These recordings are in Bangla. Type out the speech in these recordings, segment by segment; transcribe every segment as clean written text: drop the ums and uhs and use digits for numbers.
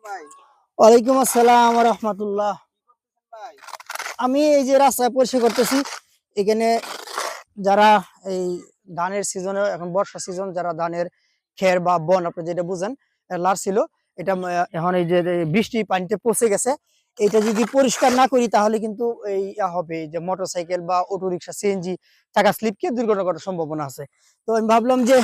ভাই। ওয়ালাইকুম আসসালাম ওয়া রাহমাতুল্লাহ। ভাই আমি এই যে রাস্তা পরিষ্কার করতেছি। এখানে যারা এই ধানের সিজনে, এখন বর্ষা সিজন, যারা ধানের খের বা বন আপনি যেটা বুঝেন লাড়ছিল, এটা এখন এই যে বৃষ্টি পানিতে পচে গেছে। এটা যদি পরিষ্কার না করি তাহলে কিন্তু এই হবে যে মোটরসাইকেল বা অটো রিক্সা, সিএনজি চাকা স্লিপকে দুর্ঘটনা ঘটার সম্ভাবনা আছে। তো আমি ভাবলাম যে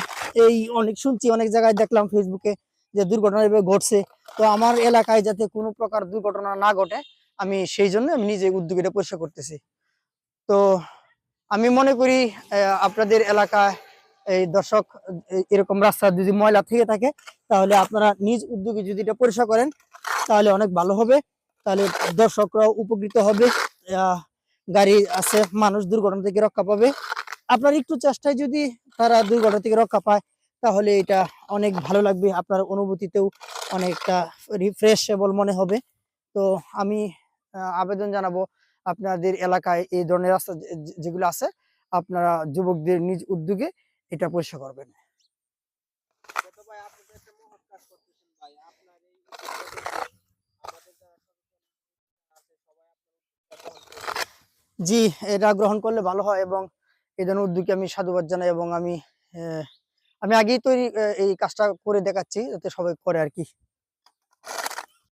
এই অনেক শুনছি, অনেক জায়গায় দেখলাম ফেসবুকে যে দুর্ঘটনা এভাবে ঘটছে। তো আমার এলাকায় যাতে কোনো প্রকার দুর্ঘটনা না ঘটে, আমি সেই জন্য আমি নিজে উদ্যোগীটা পরিষ্কার করতেছি। তো আমি মনে করি আপনাদের এলাকায় এই দর্শক এরকম রাস্তা যদি ময়লা থেকে থাকে, তাহলে আপনারা নিজ উদ্যোগে যদি এটা পরিষ্কার করেন তাহলে অনেক ভালো হবে। তাহলে দর্শকরাও উপকৃত হবে, গাড়ি আছে, মানুষ দুর্ঘটনা থেকে রক্ষা পাবে। আপনার একটু চেষ্টায় যদি তারা দুর্ঘটনা থেকে রক্ষা পায়, তাহলে এটা অনেক ভালো লাগবে, আপনার অনুভূতিতেও অনেকটা রিফ্রেশেবল মনে হবে। তো আমি আবেদন জানাবো আপনাদের এলাকায় এই ধরনের রাস্তা যেগুলো আছে, আপনারা যুবকদের নিজ উদ্যোগে এটা পরিষ্কার করবেন। তো ভাই আপনি তো একটা মহৎ কাজ করতেছেন ভাই। আপনার এই উদ্যোগটা দেখে আমাদের যারা সচেতন আছে সবাই আপনার উদ্যোগটা গ্রহণ করবে। জি, এটা গ্রহণ করলে ভালো হয়, এবং এই ধরনের উদ্যোগকে আমি সাধুবাদ জানাই, এবং আমি আগেই তৈরি এই কাজটা করে দেখাচ্ছি যাতে সবাই করে আর কি।